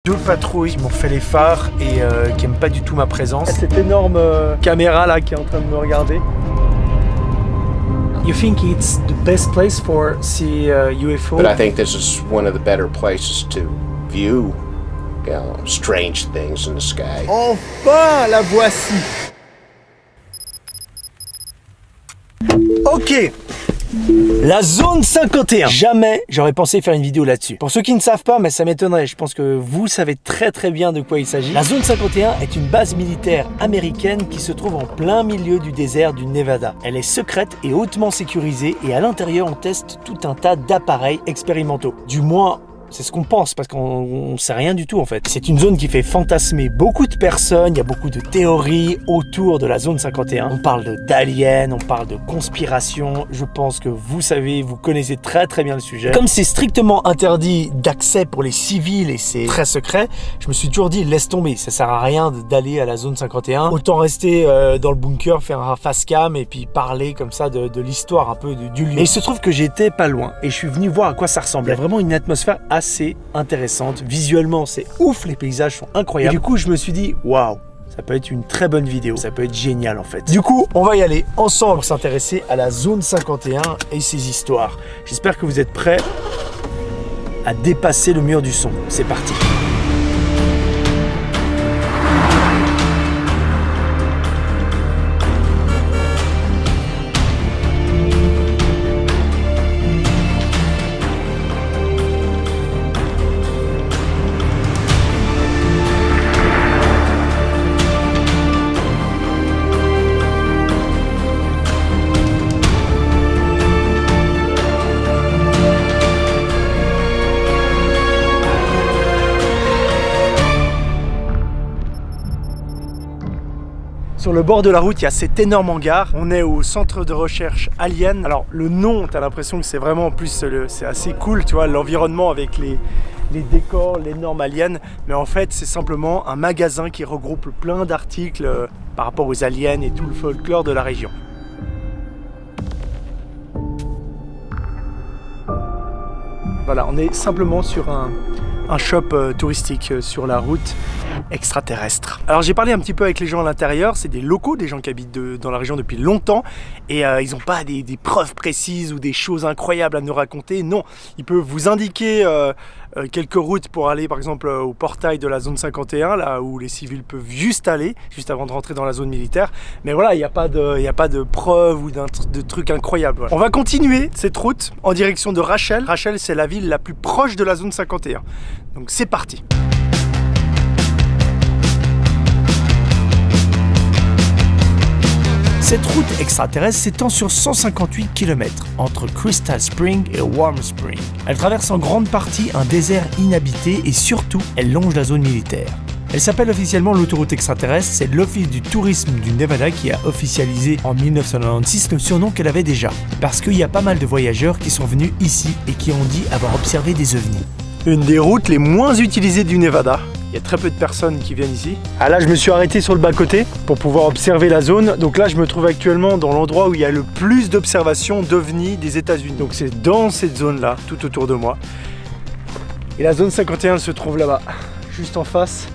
Deux patrouilles qui m'ont fait les phares et qui n'aiment pas du tout ma présence. Cette énorme caméra là qui est en train de me regarder. You think it's the best place for see UFO? But I think this is one of the better places to view, strange things in the sky. Enfin, la voici. Ok. La zone 51. Jamais j'aurais pensé faire une vidéo là-dessus. Pour ceux qui ne savent pas, mais ça m'étonnerait, je pense que vous savez très bien de quoi il s'agit. La zone 51 est une base militaire américaine qui se trouve en plein milieu du désert du Nevada. Elle est secrète et hautement sécurisée et à l'intérieur on teste tout un tas d'appareils expérimentaux. Du moins, c'est ce qu'on pense parce qu'on sait rien du tout en fait. C'est une zone qui fait fantasmer beaucoup de personnes, il y a beaucoup de théories autour de la zone 51. On parle d'aliens, on parle de conspiration, je pense que vous savez, vous connaissez très bien le sujet. Comme c'est strictement interdit d'accès pour les civils et c'est très secret, je me suis toujours dit laisse tomber, ça sert à rien d'aller à la zone 51. Autant rester dans le bunker, faire un face cam et puis parler comme ça de l'histoire un peu du lieu. Et il se trouve que j'étais pas loin et je suis venu voir à quoi ça ressemble. Il y a vraiment une atmosphère assez intéressante. Visuellement, c'est ouf, les paysages sont incroyables. Et du coup, je me suis dit, waouh, ça peut être une très bonne vidéo. Ça peut être génial en fait. Du coup, on va y aller ensemble pour s'intéresser à la zone 51 et ses histoires. J'espère que vous êtes prêts à dépasser le mur du son. C'est parti. Sur le bord de la route, il y a cet énorme hangar. On est au centre de recherche Alien. Alors le nom, t'as l'impression que c'est vraiment en plus, c'est assez cool, tu vois, l'environnement avec les décors, les normes aliens. Mais en fait, c'est simplement un magasin qui regroupe plein d'articles par rapport aux aliens et tout le folklore de la région. Voilà, on est simplement sur un shop touristique sur la route extraterrestre. Alors j'ai parlé un petit peu avec les gens à l'intérieur, c'est des locaux, des gens qui habitent dans la région depuis longtemps et ils n'ont pas des preuves précises ou des choses incroyables à nous raconter. Non, ils peuvent vous indiquer quelques routes pour aller par exemple au portail de la zone 51, là où les civils peuvent juste aller, juste avant de rentrer dans la zone militaire. Mais voilà, il n'y a pas de preuves ou de trucs incroyables. Voilà. On va continuer cette route en direction de Rachel. Rachel, c'est la ville la plus proche de la zone 51. Donc c'est parti. Cette route extraterrestre s'étend sur 158 km entre Crystal Spring et Warm Spring. Elle traverse en grande partie un désert inhabité et surtout, elle longe la zone militaire. Elle s'appelle officiellement l'autoroute extraterrestre, c'est l'Office du tourisme du Nevada qui a officialisé en 1996 le surnom qu'elle avait déjà. Parce qu'il y a pas mal de voyageurs qui sont venus ici et qui ont dit avoir observé des ovnis. Une des routes les moins utilisées du Nevada. Il y a très peu de personnes qui viennent ici. Ah là, je me suis arrêté sur le bas-côté pour pouvoir observer la zone. Donc là, je me trouve actuellement dans l'endroit où il y a le plus d'observations d'ovnis des États-Unis. Donc c'est dans cette zone-là, tout autour de moi. Et la zone 51 se trouve là-bas, juste en face.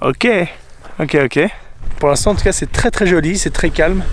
Ok. Pour l'instant, en tout cas, c'est très joli, c'est très calme.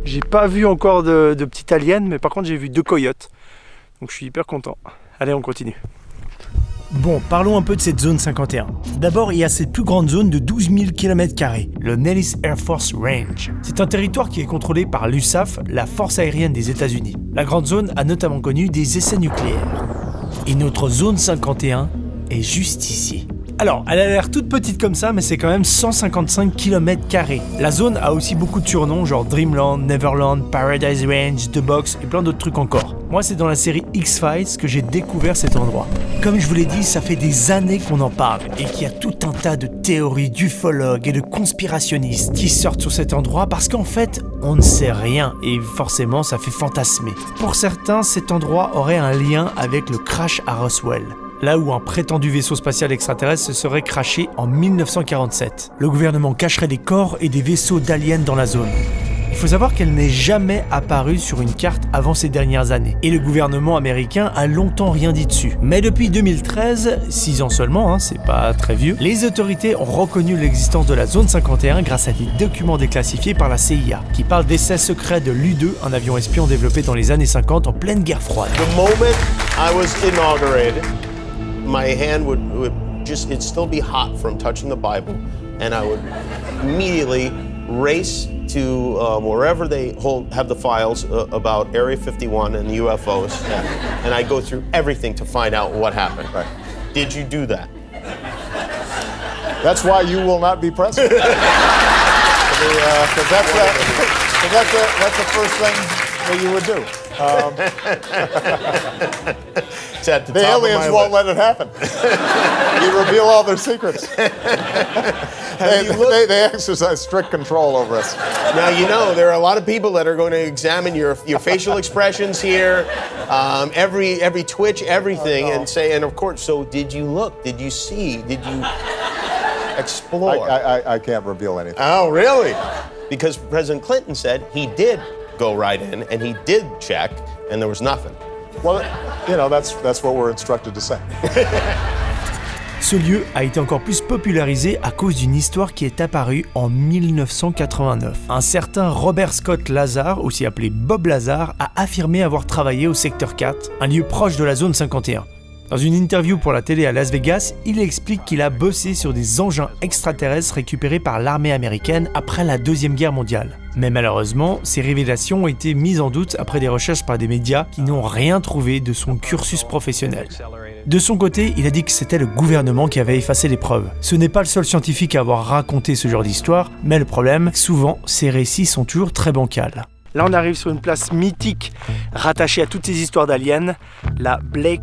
J'ai pas vu encore de petits aliens, mais par contre j'ai vu 2 coyotes. Donc je suis hyper content. Allez, on continue. Bon, parlons un peu de cette zone 51. D'abord, il y a cette plus grande zone de 12 000 km², le Nellis Air Force Range. C'est un territoire qui est contrôlé par l'USAF, la force aérienne des États-Unis. La grande zone a notamment connu des essais nucléaires. Et notre zone 51 est juste ici. Alors, elle a l'air toute petite comme ça, mais c'est quand même 155 km². La zone a aussi beaucoup de surnoms, genre Dreamland, Neverland, Paradise Range, The Box et plein d'autres trucs encore. Moi, c'est dans la série X-Files que j'ai découvert cet endroit. Comme je vous l'ai dit, ça fait des années qu'on en parle et qu'il y a tout un tas de théories d'ufologues et de conspirationnistes qui sortent sur cet endroit parce qu'en fait, on ne sait rien et forcément, ça fait fantasmer. Pour certains, cet endroit aurait un lien avec le crash à Roswell, là où un prétendu vaisseau spatial extraterrestre se serait crashé en 1947. Le gouvernement cacherait des corps et des vaisseaux d'aliens dans la zone. Il faut savoir qu'elle n'est jamais apparue sur une carte avant ces dernières années. Et le gouvernement américain a longtemps rien dit dessus. Mais depuis 2013, 6 ans seulement, c'est pas très vieux, les autorités ont reconnu l'existence de la zone 51 grâce à des documents déclassifiés par la CIA, qui parlent d'essais secrets de l'U-2, un avion espion développé dans les années 50 en pleine guerre froide. The moment I was inaugurated, my hand would just, it'd still be hot from touching the Bible, and I would immediately race to wherever they have the files about Area 51 and UFOs, and I go through everything to find out what happened. Right. Did you do that? That's why you will not be president. Because that's the first thing that you would do. It's at the The top aliens of my won't list. let it happen. You reveal all their secrets. They exercise strict control over us. Now, you know, there are a lot of people that are going to examine your facial expressions here, every twitch, everything, and say, and of course, so did you look? Did you see? Did you explore? I can't reveal anything. Oh, really? Because President Clinton said he did go right in, and he did check, and there was nothing. Well, you know, that's what we're instructed to say. Ce lieu a été encore plus popularisé à cause d'une histoire qui est apparue en 1989. Un certain Robert Scott Lazar, aussi appelé Bob Lazar, a affirmé avoir travaillé au secteur 4, un lieu proche de la zone 51. Dans une interview pour la télé à Las Vegas, il explique qu'il a bossé sur des engins extraterrestres récupérés par l'armée américaine après la Deuxième Guerre mondiale. Mais malheureusement, ces révélations ont été mises en doute après des recherches par des médias qui n'ont rien trouvé de son cursus professionnel. De son côté, il a dit que c'était le gouvernement qui avait effacé les preuves. Ce n'est pas le seul scientifique à avoir raconté ce genre d'histoire, mais le problème, souvent, ces récits sont toujours très bancals. Là, on arrive sur une place mythique rattachée à toutes ces histoires d'aliens, la Black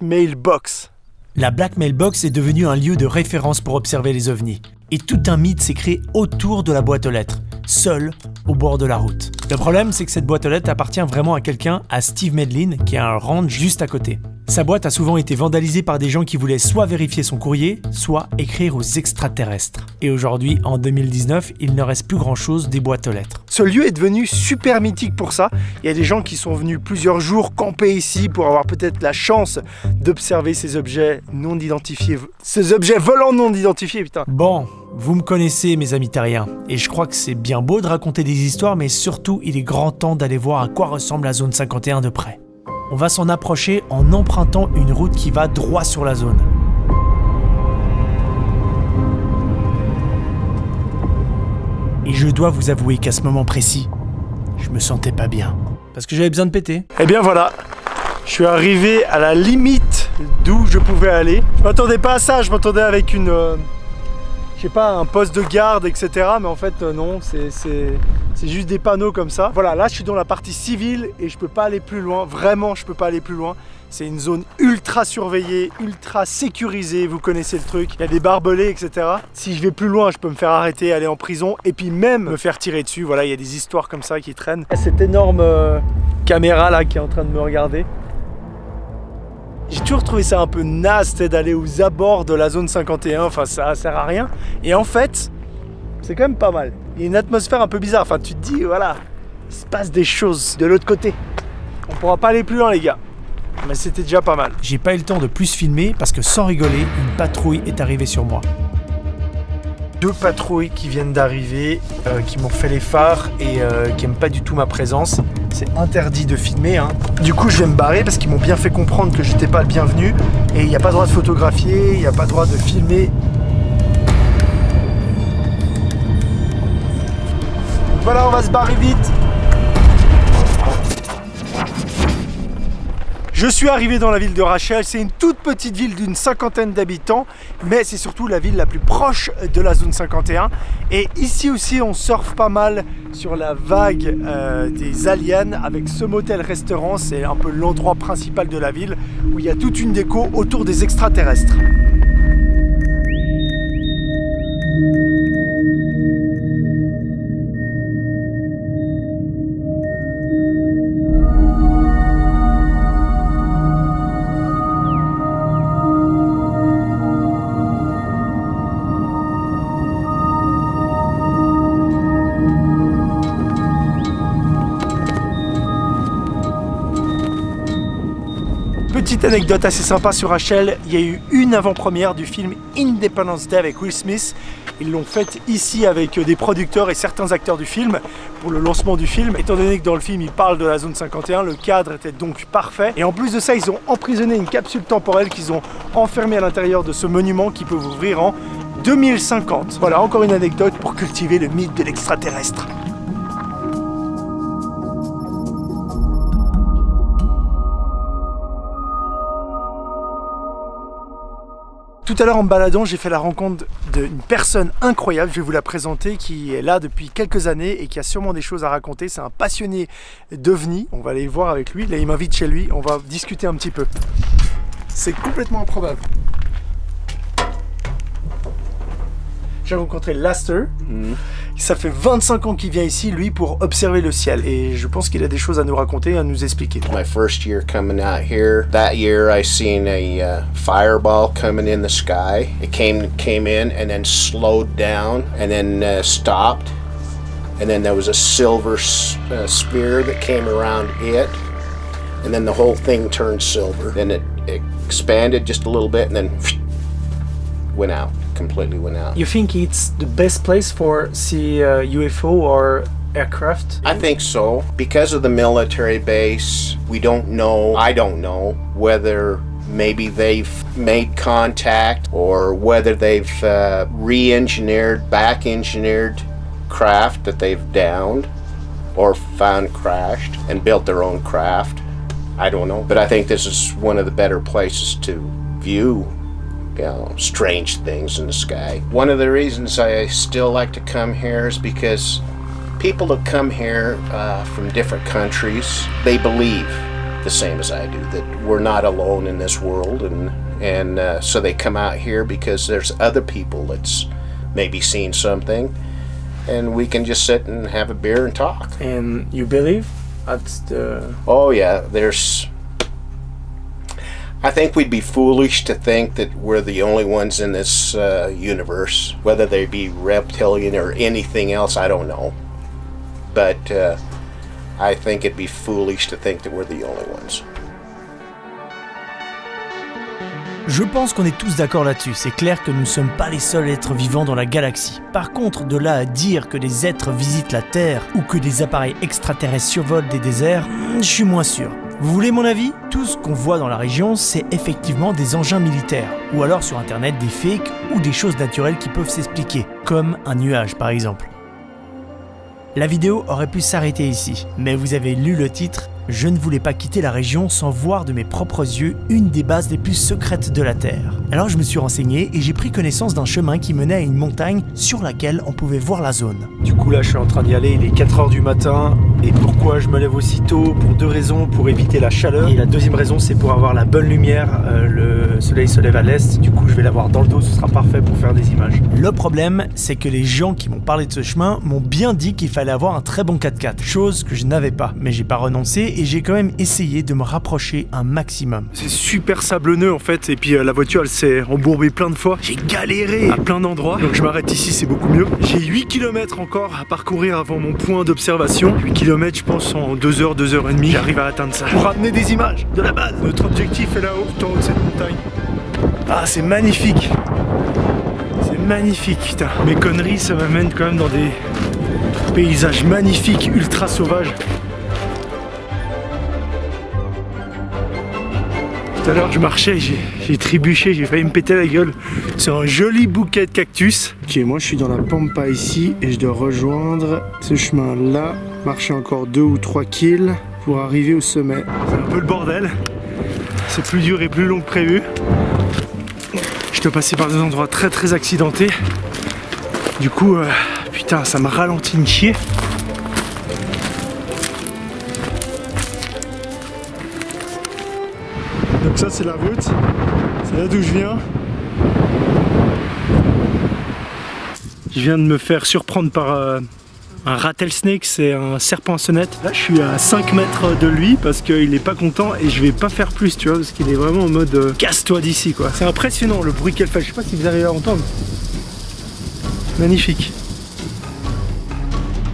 Mailbox. La Black Mailbox est devenue un lieu de référence pour observer les ovnis. Et tout un mythe s'est créé autour de la boîte aux lettres, seule au bord de la route. Le problème, c'est que cette boîte aux lettres appartient vraiment à quelqu'un, à Steve Medlin, qui a un ranch juste à côté. Sa boîte a souvent été vandalisée par des gens qui voulaient soit vérifier son courrier, soit écrire aux extraterrestres. Et aujourd'hui, en 2019, il ne reste plus grand-chose des boîtes aux lettres. Ce lieu est devenu super mythique pour ça. Il y a des gens qui sont venus plusieurs jours camper ici pour avoir peut-être la chance d'observer ces objets non identifiés. Ces objets volants non identifiés, putain. Bon, vous me connaissez, mes amis terriens, et je crois que c'est bien beau de raconter des histoires, mais surtout, il est grand temps d'aller voir à quoi ressemble la zone 51 de près. On va s'en approcher en empruntant une route qui va droit sur la zone. Et je dois vous avouer qu'à ce moment précis, je me sentais pas bien. Parce que j'avais besoin de péter. Et bien voilà, je suis arrivé à la limite d'où je pouvais aller. Je m'attendais pas à ça, je m'attendais avec une... je sais pas, un poste de garde, etc. Mais en fait, non, c'est juste des panneaux comme ça. Voilà, là, je suis dans la partie civile et je peux pas aller plus loin. Vraiment, je peux pas aller plus loin. C'est une zone ultra surveillée, ultra sécurisée. Vous connaissez le truc. Il y a des barbelés, etc. Si je vais plus loin, je peux me faire arrêter, aller en prison et puis même me faire tirer dessus. Voilà, il y a des histoires comme ça qui traînent. Cette énorme caméra là qui est en train de me regarder. J'ai toujours trouvé ça un peu naze d'aller aux abords de la zone 51, enfin ça sert à rien. Et en fait, c'est quand même pas mal. Il y a une atmosphère un peu bizarre, enfin tu te dis, voilà, il se passe des choses de l'autre côté. On pourra pas aller plus loin les gars, mais c'était déjà pas mal. J'ai pas eu le temps de plus filmer parce que sans rigoler, une patrouille est arrivée sur moi. 2 patrouilles qui viennent d'arriver, qui m'ont fait les phares et qui aiment pas du tout ma présence. C'est interdit de filmer, hein. Du coup, je vais me barrer parce qu'ils m'ont bien fait comprendre que j'étais pas le bienvenu et il n'y a pas le droit de photographier, il n'y a pas le droit de filmer. Voilà, on va se barrer vite. Je suis arrivé dans la ville de Rachel, c'est une toute petite ville d'une 50aine d'habitants, mais c'est surtout la ville la plus proche de la zone 51. Et ici aussi, on surfe pas mal sur la vague des aliens avec ce motel-restaurant. C'est un peu l'endroit principal de la ville où il y a toute une déco autour des extraterrestres. Petite anecdote assez sympa sur Rachel, il y a eu une avant-première du film Independence Day avec Will Smith. Ils l'ont faite ici avec des producteurs et certains acteurs du film pour le lancement du film. Étant donné que dans le film il parle de la zone 51, le cadre était donc parfait. Et en plus de ça, ils ont emprisonné une capsule temporelle qu'ils ont enfermée à l'intérieur de ce monument qui peut ouvrir en 2050. Voilà, encore une anecdote pour cultiver le mythe de l'extraterrestre. Tout à l'heure en me baladant, j'ai fait la rencontre d'une personne incroyable, je vais vous la présenter, qui est là depuis quelques années et qui a sûrement des choses à raconter. C'est un passionné d'OVNI, on va aller voir avec lui, là il m'invite chez lui, on va discuter un petit peu. C'est complètement improbable. J'ai rencontré Laster, ça fait 25 ans qu'il vient ici, lui, pour observer le ciel. Et je pense qu'il a des choses à nous raconter, à nous expliquer. My first year coming out here, that year I seen a fireball coming in the sky. It came in and then slowed down and then stopped. And then there was a silver sphere that came around it. And then the whole thing turned silver. Then it expanded just a little bit and then went out. Completely went out. You think it's the best place for see UFO or aircraft? I think so. Because of the military base, I don't know whether maybe they've made contact or whether they've back engineered craft that they've downed or found crashed and built their own craft. I don't know. But I think this is one of the better places to view strange things in the sky. One of the reasons I still like to come here is because people that come here from different countries, they believe the same as I do, that we're not alone in this world, and so they come out here because there's other people that's maybe seen something, and we can just sit and have a beer and talk. And you believe at the... Oh yeah, I think we'd be foolish to think that we're the only ones in this universe, whether they be reptilian or anything else, I don't know. But I think it'd be foolish to think that we're the only ones. Je pense qu'on est tous d'accord là-dessus, c'est clair que nous ne sommes pas les seuls êtres vivants dans la galaxie. Par contre, de là à dire que des êtres visitent la Terre ou que des appareils extraterrestres survolent des déserts, je suis moins sûr. Vous voulez mon avis? Tout ce qu'on voit dans la région, c'est effectivement des engins militaires, ou alors sur internet des fakes ou des choses naturelles qui peuvent s'expliquer, comme un nuage par exemple. La vidéo aurait pu s'arrêter ici, mais vous avez lu le titre. Je ne voulais pas quitter la région sans voir de mes propres yeux une des bases les plus secrètes de la Terre. Alors je me suis renseigné et j'ai pris connaissance d'un chemin qui menait à une montagne sur laquelle on pouvait voir la zone. Du coup là je suis en train d'y aller, il est 4h du matin. Et pourquoi je me lève aussitôt? Pour deux raisons, pour éviter la chaleur. Et la deuxième raison c'est pour avoir la bonne lumière. Le soleil se lève à l'est, du coup je vais l'avoir dans le dos, ce sera parfait pour faire des images. Le problème c'est que les gens qui m'ont parlé de ce chemin m'ont bien dit qu'il fallait avoir un très bon 4x4. Chose que je n'avais pas, mais j'ai pas renoncé. Et j'ai quand même essayé de me rapprocher un maximum. C'est super sablonneux en fait, et puis la voiture elle s'est embourbée plein de fois. J'ai galéré à plein d'endroits, donc je m'arrête ici, c'est beaucoup mieux. J'ai 8 km encore à parcourir avant mon point d'observation. 8 km je pense en 2h, 2h30, j'arrive à atteindre ça. Pour ramener des images de la base. Notre objectif est là-haut, tout en haut de cette montagne. Ah c'est magnifique. C'est magnifique, putain. Mes conneries ça m'amène quand même dans des paysages magnifiques, ultra sauvages. Tout à l'heure je marchais, j'ai trébuché, j'ai failli me péter la gueule. C'est un joli bouquet de cactus. Ok, moi je suis dans la pampa ici et je dois rejoindre ce chemin là, marcher encore 2 ou 3 kills pour arriver au sommet. C'est un peu le bordel, c'est plus dur et plus long que prévu. Je dois passer par des endroits très très accidentés. Du coup, putain, ça me ralentit une chier. Donc ça c'est la route, c'est là d'où je viens. Je viens de me faire surprendre par un rattlesnake, c'est un serpent à sonnette. Là je suis à 5 mètres de lui parce qu'il est pas content et je vais pas faire plus, tu vois, parce qu'il est vraiment en mode casse-toi d'ici quoi. C'est impressionnant le bruit qu'elle fait, je sais pas si vous arrivez à entendre. Magnifique.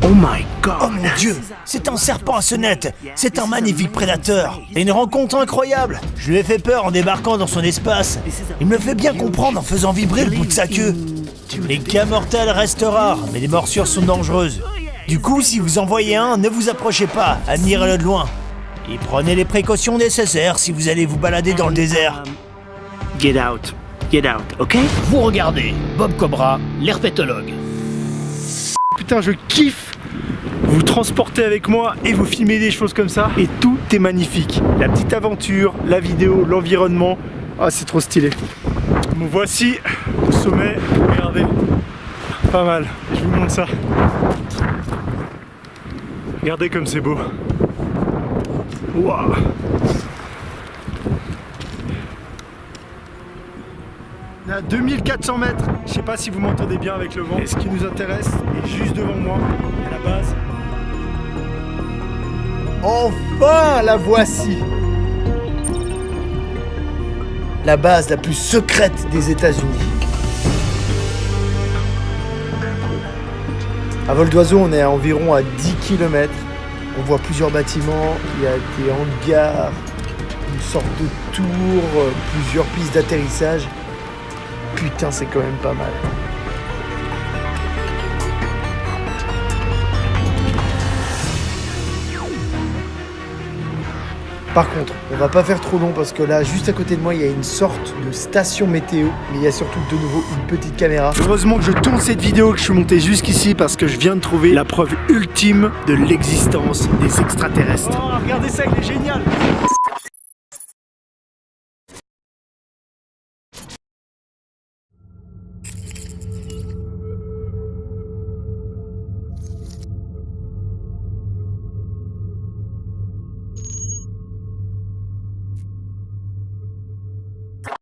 Oh my god! Oh mon Dieu, c'est un serpent à sonnette. C'est un magnifique prédateur. C'est une rencontre incroyable. Je lui ai fait peur en débarquant dans son espace. Il me le fait bien comprendre en faisant vibrer le bout de sa queue. Les cas mortels restent rares, mais les morsures sont dangereuses. Du coup, si vous en voyez un, ne vous approchez pas, admirez-le de loin. Et prenez les précautions nécessaires si vous allez vous balader dans le désert. Get out, ok? Vous regardez, Bob Cobra, l'herpétologue. Putain, je kiffe vous transporter avec moi et vous filmer des choses comme ça. Et tout est magnifique. La petite aventure, la vidéo, l'environnement. Ah, c'est trop stylé. Me voici au sommet. Regardez. Pas mal. Je vous montre ça. Regardez comme c'est beau. Waouh. On est à 2400 mètres. Je sais pas si vous m'entendez bien avec le vent. Et ce qui nous intéresse est juste devant moi, à la base. Enfin, la voici. La base la plus secrète des États-Unis. À vol d'oiseau, on est à environ à 10 km. On voit plusieurs bâtiments, il y a des hangars, une sorte de tour, plusieurs pistes d'atterrissage. Putain, c'est quand même pas mal. Par contre, on va pas faire trop long parce que là, juste à côté de moi, il y a une sorte de station météo, mais il y a surtout de nouveau une petite caméra. Heureusement que je tourne cette vidéo, que je suis monté jusqu'ici parce que je viens de trouver la preuve ultime de l'existence des extraterrestres. Oh, regardez ça, il est génial!